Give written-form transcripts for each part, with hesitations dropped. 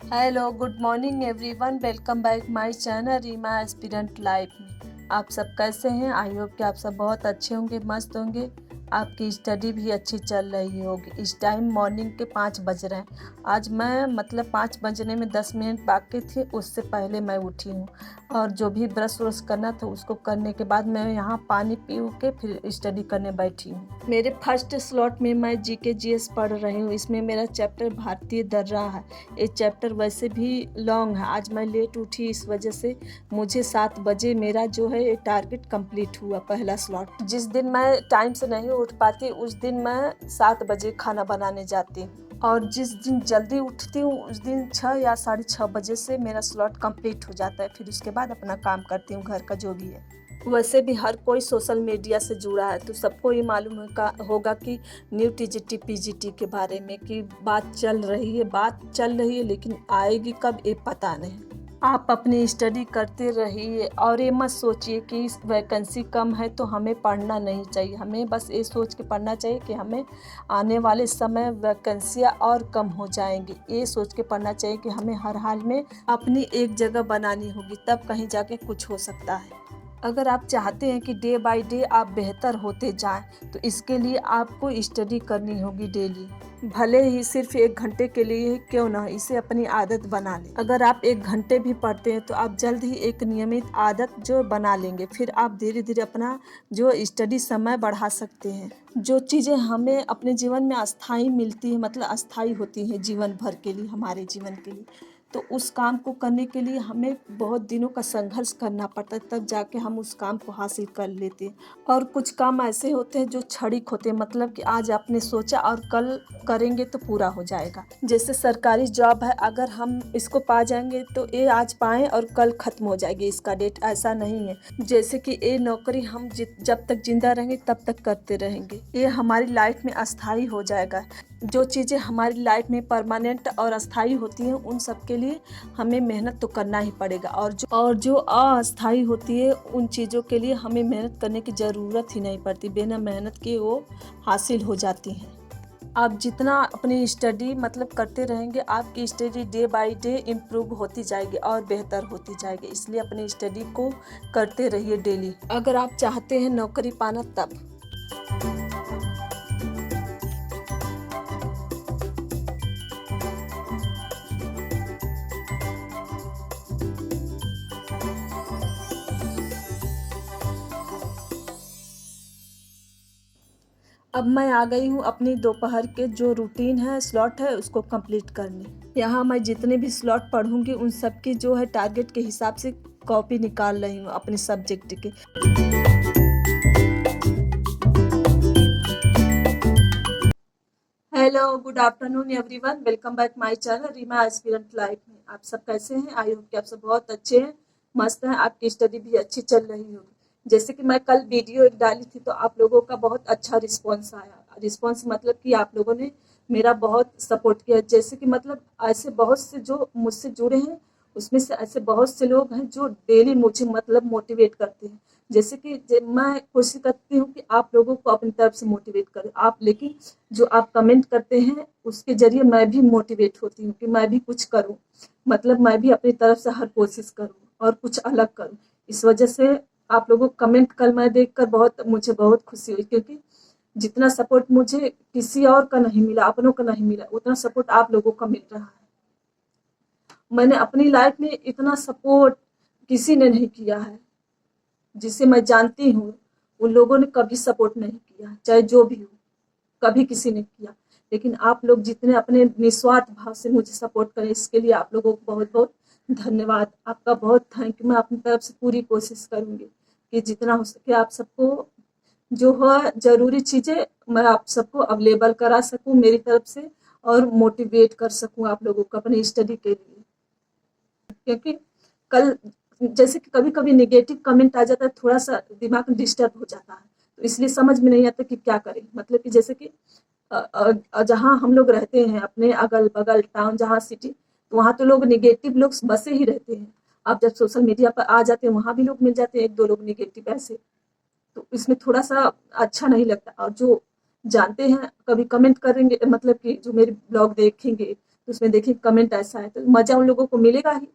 Hello good morning everyone, welcome back my channel Reema aspirant life में। आप सब कैसे हैं? आई होप कि आप सब बहुत अच्छे होंगे, मस्त होंगे। आपकी स्टडी भी अच्छी चल रही होगी। इस टाइम मॉर्निंग के 5 बज रहे हैं। आज मैं 5 बजने में 10 मिनट बाकी थे, उससे पहले मैं उठी हूँ और जो भी ब्रश व्रश करना था उसको करने के बाद मैं यहाँ पानी पी के फिर स्टडी करने बैठी हूँ। मेरे फर्स्ट स्लॉट में मैं जीके जीएस पढ़ रही हूँ। इसमें मेरा चैप्टर भारतीय दर्रा है। ये चैप्टर वैसे भी लॉन्ग है। आज मैं लेट उठी, इस वजह से मुझे 7 बजे मेरा जो है ये टारगेट कंप्लीट हुआ, पहला स्लॉट। जिस दिन मैं टाइम से नहीं उठ पाती उस दिन मैं 7 बजे खाना बनाने जाती हूँ, और जिस दिन जल्दी उठती हूँ उस दिन 6 या 6:30 बजे से मेरा स्लॉट कंप्लीट हो जाता है। फिर उसके बाद अपना काम करती हूँ, घर का जो भी है। वैसे भी हर कोई सोशल मीडिया से जुड़ा है तो सबको ये मालूम होगा कि न्यू टीजीटी पीजीटी के बारे में कि बात चल रही है, लेकिन आएगी कब ये पता नहीं। आप अपनी स्टडी करते रहिए और ये मत सोचिए कि वैकेंसी कम है तो हमें पढ़ना नहीं चाहिए। हमें बस ये सोच के पढ़ना चाहिए कि हमें आने वाले समय वैकेंसियाँ और कम हो जाएंगी। ये सोच के पढ़ना चाहिए कि हमें हर हाल में अपनी एक जगह बनानी होगी, तब कहीं जाके कुछ हो सकता है। अगर आप चाहते हैं कि डे बाय डे आप बेहतर होते जाएं, तो इसके लिए आपको स्टडी करनी होगी डेली। भले ही सिर्फ 1 घंटे के लिए क्यों ना, इसे अपनी आदत बना लें। अगर आप 1 घंटे भी पढ़ते हैं तो आप जल्द ही एक नियमित आदत जो बना लेंगे, फिर आप धीरे धीरे अपना जो स्टडी समय बढ़ा सकते हैं। जो चीज़ें हमें अपने जीवन में अस्थाई मिलती है, मतलब अस्थाई होती हैं जीवन भर के लिए, हमारे जीवन के लिए, तो उस काम को करने के लिए हमें बहुत दिनों का संघर्ष करना पड़ता है, तब जाके हम उस काम को हासिल कर लेते हैं। और कुछ काम ऐसे होते हैं जो क्षणिक होते हैं, मतलब कि आज आपने सोचा और कल करेंगे तो पूरा हो जाएगा। जैसे सरकारी जॉब है, अगर हम इसको पा जाएंगे तो ये आज पाएं और कल खत्म हो जाएगी इसका डेट, ऐसा नहीं है। जैसे कि ये नौकरी हम जब तक जिंदा रहेंगे तब तक करते रहेंगे, ये हमारी लाइफ में अस्थाई हो जाएगा। जो चीज़ें हमारी लाइफ में परमानेंट और अस्थाई होती हैं उन सब के लिए हमें मेहनत तो करना ही पड़ेगा, और जो अस्थाई होती है उन चीज़ों के लिए हमें मेहनत करने की ज़रूरत ही नहीं पड़ती, बिना मेहनत के वो हासिल हो जाती हैं। आप जितना अपनी स्टडी करते रहेंगे, आपकी study day by day improve होती जाएगी और बेहतर होती जाएगी। इसलिए अपनी स्टडी को करते रहिए डेली, अगर आप चाहते हैं नौकरी पाना तब। अब मैं आ गई हूँ अपनी दोपहर के जो रूटीन है, स्लॉट है, उसको कंप्लीट करने। यहाँ मैं जितने भी स्लॉट पढ़ूंगी उन सब की जो है टारगेट के हिसाब से कॉपी निकाल रही हूँ अपने सब्जेक्ट के। Hello good afternoon everyone, welcome back my channel Reema aspirant life में। आप सब कैसे हैं? आई होप कि आप सब बहुत अच्छे हैं, मस्त हैं। आपकी स्टडी भी अच्छी चल रही होगी। जैसे कि मैं कल वीडियो एक डाली थी तो आप लोगों का बहुत अच्छा रिस्पांस आया। रिस्पांस मतलब कि आप लोगों ने मेरा बहुत सपोर्ट किया। जैसे कि ऐसे बहुत से जो मुझसे जुड़े हैं, उसमें से ऐसे बहुत से लोग हैं जो डेली मुझे मोटिवेट करते हैं। जैसे कि मैं कोशिश करती हूँ कि आप लोगों को अपनी तरफ से मोटिवेट करें आप, लेकिन जो आप कमेंट करते हैं उसके जरिए मैं भी मोटिवेट होती हूँ कि मैं भी कुछ करूँ, मैं भी अपनी तरफ से हर कोशिश करूँ और कुछ अलग करूँ। इस वजह से आप लोगों को कमेंट कल मैं देखकर मुझे बहुत खुशी हुई, क्योंकि जितना सपोर्ट मुझे किसी और का नहीं मिला, अपनों का नहीं मिला, उतना सपोर्ट आप लोगों का मिल रहा है। मैंने अपनी लाइफ में इतना सपोर्ट किसी ने नहीं किया है, जिसे मैं जानती हूँ उन लोगों ने कभी सपोर्ट नहीं किया, चाहे जो भी हो, कभी किसी ने किया। लेकिन आप लोग जितने अपने निस्वार्थ भाव से मुझे सपोर्ट करें, इसके लिए आप लोगों को बहुत बहुत धन्यवाद। आपका बहुत थैंक यू। मैं अपनी तरफ से पूरी कोशिश करूंगी कि जितना हो सके आप सबको जो है जरूरी चीजें मैं आप सबको अवेलेबल करा सकूं मेरी तरफ से, और मोटिवेट कर सकूं आप लोगों को अपनी स्टडी के लिए। क्योंकि कल जैसे कि कभी कभी नेगेटिव कमेंट आ जाता है, थोड़ा सा दिमाग डिस्टर्ब हो जाता है, तो इसलिए समझ में नहीं आता कि क्या करें। कि जैसे कि जहाँ हम लोग रहते हैं अपने अगल बगल टाउन, जहाँ सिटी, तो वहाँ तो लोग निगेटिव लोग बसे ही रहते हैं। आप जब सोशल मीडिया पर आ जाते हैं वहाँ भी लोग मिल जाते हैं, 1-2 लोग निगेटिव ऐसे, तो इसमें थोड़ा सा अच्छा नहीं लगता। और जो जानते हैं कभी कमेंट करेंगे, कि जो मेरे ब्लॉग देखेंगे तो उसमें देखिए कमेंट ऐसा है, तो मज़ा उन लोगों को मिलेगा ही,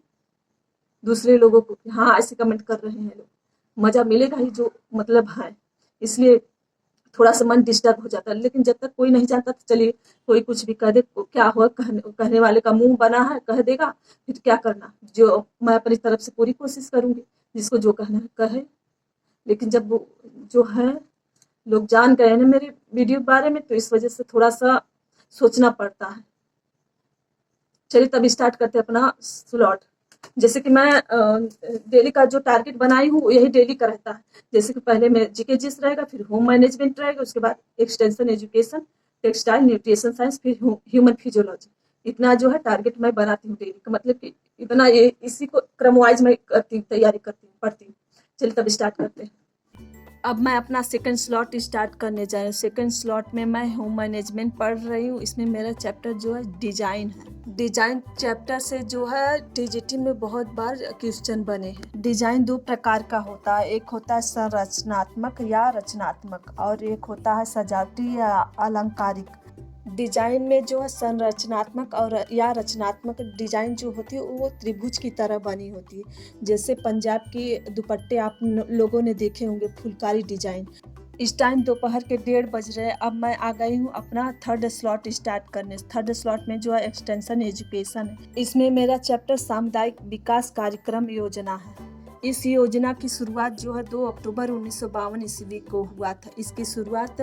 दूसरे लोगों को कि हाँ ऐसे कमेंट कर रहे हैं लोग, मज़ा मिलेगा ही जो मतलब है। इसलिए थोड़ा सा मन डिस्टर्ब हो जाता है, लेकिन जब तक कोई नहीं जानता तो चलिए कोई कुछ भी कह दे, क्या हुआ, कहने वाले का मुंह बना है कह देगा, फिर क्या करना। जो मैं अपनी तरफ से पूरी कोशिश करूंगी, जिसको जो कहना है कहे। लेकिन जब वो जो है लोग जान गए ना मेरे वीडियो के बारे में, तो इस वजह से थोड़ा सा सोचना पड़ता है। चलिए तब स्टार्ट करते हैं अपना स्लॉट। जैसे कि मैं डेली का जो टारगेट बनाई हूँ यही डेली का रहता है। जैसे कि पहले में जीके जिस रहेगा, फिर होम मैनेजमेंट रहेगा, उसके बाद extension education, textile, nutrition science, फिर ह्यूमन फिजियोलॉजी। इतना जो है टारगेट मैं बनाती हूँ डेली का, मतलब कि इतना ये इसी को क्रम वाइज मैं करती हूँ, तैयारी करती हूँ, पढ़ती हूँ। चलिए तब स्टार्ट करते हैं। अब मैं अपना सेकंड स्लॉट स्टार्ट करने जा रही हूँ। सेकंड स्लॉट में मैं होम मैनेजमेंट पढ़ रही हूँ। इसमें मेरा चैप्टर जो है डिजाइन है। डिजाइन चैप्टर से जो है टीजीटी में बहुत बार क्वेश्चन बने हैं। डिजाइन दो प्रकार का होता है, एक होता है संरचनात्मक या रचनात्मक, और एक होता है सजावटी या अलंकारिक। डिजाइन में जो है संरचनात्मक और या रचनात्मक डिजाइन जो होती है वो त्रिभुज की तरह बनी होती है। जैसे पंजाब के दुपट्टे आप लोगों ने देखे होंगे, फुलकारी डिजाइन। इस टाइम दोपहर के 1:30 बज रहे हैं। अब मैं आ गई हूँ अपना थर्ड स्लॉट स्टार्ट करने। थर्ड स्लॉट में जो है एक्सटेंशन एजुकेशन है। इसमें मेरा चैप्टर सामुदायिक विकास कार्यक्रम योजना है। इस योजना की शुरुआत जो है 2 अक्टूबर 1952 ईस्वी को हुआ था। इसकी शुरुआत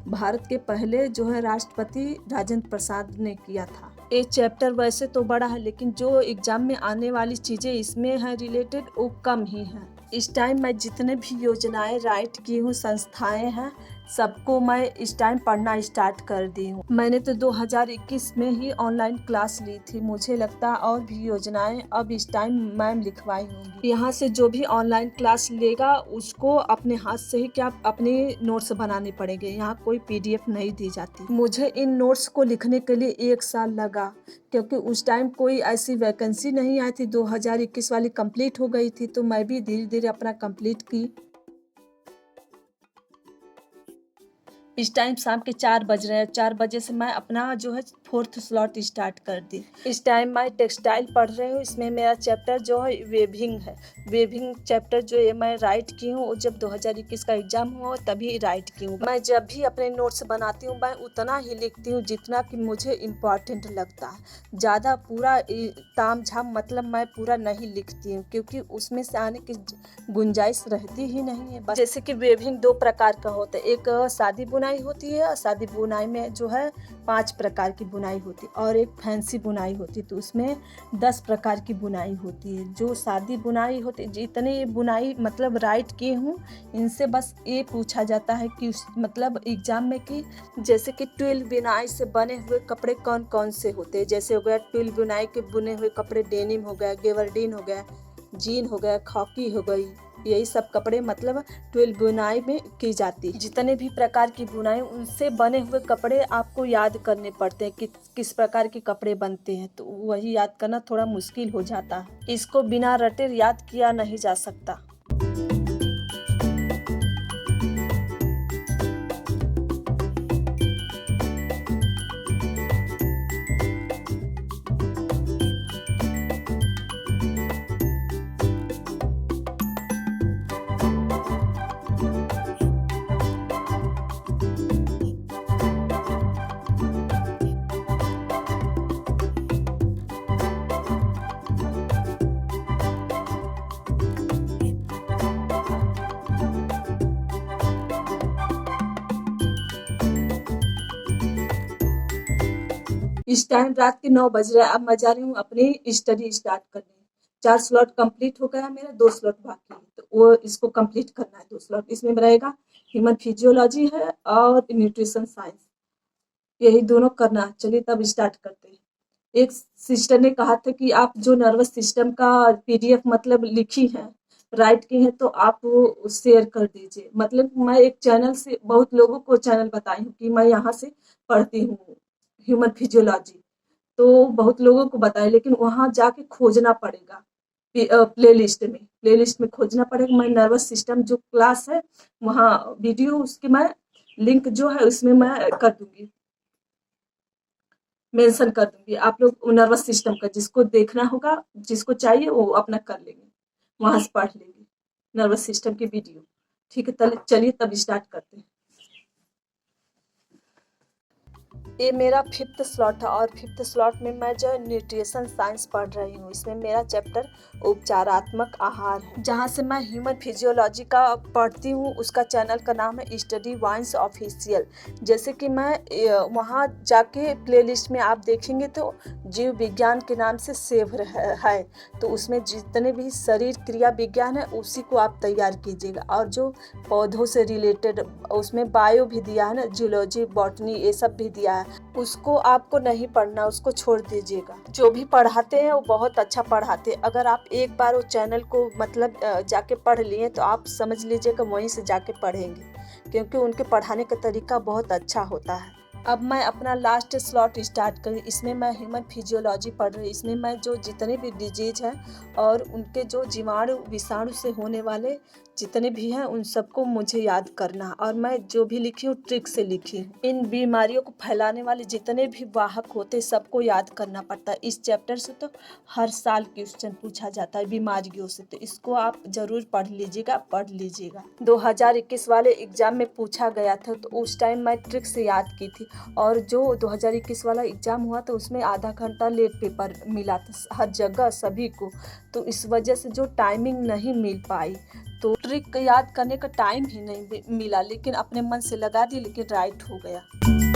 भारत के पहले जो है राष्ट्रपति राजेंद्र प्रसाद ने किया था। ये चैप्टर वैसे तो बड़ा है, लेकिन जो एग्जाम में आने वाली चीज़ें इसमें है रिलेटेड वो कम ही है। इस टाइम मैं जितने भी योजनाएं राइट की हूँ, संस्थाएं हैं, सबको मैं इस टाइम पढ़ना स्टार्ट कर दी हूँ। मैंने तो 2021 में ही ऑनलाइन क्लास ली थी। मुझे लगता है और भी योजनाएं अब इस टाइम मैम लिखवाई होंगी। यहाँ से जो भी ऑनलाइन क्लास लेगा उसको अपने हाथ से ही क्या अपने नोट्स बनाने पड़ेंगे। यहाँ कोई पीडीएफ नहीं दी जाती। मुझे इन नोट्स को लिखने के लिए 1 साल लगा, क्योंकि उस टाइम कोई ऐसी वैकेंसी नहीं आई थी। 2021 वाली कंप्लीट हो गई थी, तो मैं भी धीरे धीरे अपना कंप्लीट की। इस टाइम शाम के 4 बज रहे हैं। 4 बजे से मैं अपना जो है फोर्थ स्लॉट स्टार्ट कर दी। इस टाइम मैं टेक्सटाइल पढ़ रही हूँ। इसमें मेरा चैप्टर जो है वेविंग है। वेविंग चैप्टर जो है मैं राइट की हूँ, जब 2021 का एग्जाम हुआ तभी राइट की हूँ। मैं जब भी अपने नोट्स बनाती हूँ मैं उतना ही लिखती हूँ जितना कि मुझे इम्पॉर्टेंट लगता है। ज़्यादा पूरा ताम झाम मतलब मैं पूरा नहीं लिखती हूँ, क्योंकि उसमें से आने की गुंजाइश रहती ही नहीं है। बस जैसे कि वेविंग 2 प्रकार का होता है, एक सादी बुनाई होती है। सादी बुनाई में जो है 5 प्रकार की बुनाई होती है, और एक फैंसी बुनाई होती है, तो उसमें 10 प्रकार की बुनाई होती है। जो सादी बुनाई होती है, जितनी बुनाई मतलब राइट की हूँ, इनसे बस ये पूछा जाता है कि मतलब एग्जाम में कि जैसे कि ट्विल बुनाई से बने हुए कपड़े कौन कौन से होते हैं। जैसे हो गया ट्विल बुनाई के बुने हुए कपड़े, डेनिम हो गया, गेवर्डिन हो गया, जीन हो गया, खॉकी हो गई, यही सब कपड़े मतलब ट्विल बुनाई में की जाती है। जितने भी प्रकार की बुनाई उनसे बने हुए कपड़े आपको याद करने पड़ते हैं कि किस प्रकार के कपड़े बनते हैं, तो वही याद करना थोड़ा मुश्किल हो जाता है। इसको बिना रटे याद किया नहीं जा सकता। इस टाइम रात के 9 बज रहे हैं। अब मैं जा रही हूँ अपनी स्टडी स्टार्ट करने। 4 स्लॉट कंप्लीट हो गया मेरा, 2 स्लॉट बाकी है, तो वो इसको कंप्लीट करना है। 2 स्लॉट इसमें रहेगा, ह्यूमन फिजियोलॉजी है और न्यूट्रिशन साइंस, यही दोनों करना है। चलिए तब स्टार्ट करते हैं। एक सिस्टर ने कहा था कि आप जो नर्वस सिस्टम का पीडीएफ मतलब लिखी है, राइट की है, तो आप वो शेयर कर दीजिए। मतलब मैं एक चैनल से बहुत लोगों को चैनल बताई हूँ कि मैं यहाँ से पढ़ती हूँ ह्यूमन फिजियोलॉजी, तो बहुत लोगों को बताया, लेकिन वहाँ जाके खोजना पड़ेगा। प्लेलिस्ट में खोजना पड़ेगा। मैं नर्वस सिस्टम जो क्लास है वहाँ वीडियो उसकी मैं लिंक जो है उसमें मैं कर दूंगी। मेंशन कर दूंगी। आप लोग नर्वस सिस्टम का जिसको देखना होगा, जिसको चाहिए वो अपना कर लेंगे, वहां से पढ़ लेंगे नर्वस सिस्टम की वीडियो। ठीक है, चलिए तब स्टार्ट करते हैं। ये मेरा फिफ्थ स्लॉट है और फिफ्थ स्लॉट में मैं जो न्यूट्रिशन साइंस पढ़ रही हूँ। इसमें मेरा चैप्टर उपचारात्मक आहार है। जहाँ से मैं ह्यूमन फिजियोलॉजी का पढ़ती हूँ, उसका चैनल का नाम है स्टडी वाइंस ऑफिशियल। जैसे कि मैं वहाँ जाके प्लेलिस्ट में आप देखेंगे तो जीव विज्ञान के नाम से सेव है, तो उसमें जितने भी शरीर क्रिया विज्ञान है उसी को आप तैयार कीजिएगा। और जो पौधों से रिलेटेड उसमें बायो भी दिया है ना, जूलॉजी बॉटनी ये सब भी दिया है, उसको आपको नहीं पढ़ना, उसको छोड़ दीजिएगा। जो भी पढ़ाते हैं वो बहुत अच्छा पढ़ाते हैं। अगर आप एक बार वो चैनल को मतलब जाके पढ़ लिए तो आप समझ लीजिएगा वहीं से जाके पढ़ेंगे, क्योंकि उनके पढ़ाने का तरीका बहुत अच्छा होता है। अब मैं अपना लास्ट स्लॉट स्टार्ट करी। इसमें मैं ह्यूमन फिजियोलॉजी पढ़ रही। इसमें मैं जो जितने भी डिजीज हैं और उनके जो जीवाणु विषाणु से होने वाले जितने भी हैं उन सबको मुझे याद करना, और मैं जो भी लिखी हूँ ट्रिक से लिखी हूँ। इन बीमारियों को फैलाने वाले जितने भी वाहक होते सबको याद करना पड़ता है। इस चैप्टर से तो हर साल क्वेश्चन पूछा जाता है बीमारियों से, तो इसको आप जरूर पढ़ लीजिएगा। 2021 वाले एग्जाम में पूछा गया था, तो उस टाइम मैं ट्रिक से याद की थी। और जो 2021 वाला एग्ज़ाम हुआ तो उसमें आधा घंटा लेट पेपर मिला था हर जगह सभी को, तो इस वजह से जो टाइमिंग नहीं मिल पाई, तो ट्रिक याद करने का टाइम ही नहीं मिला। लेकिन अपने मन से लगा दी, लेकिन राइट हो गया।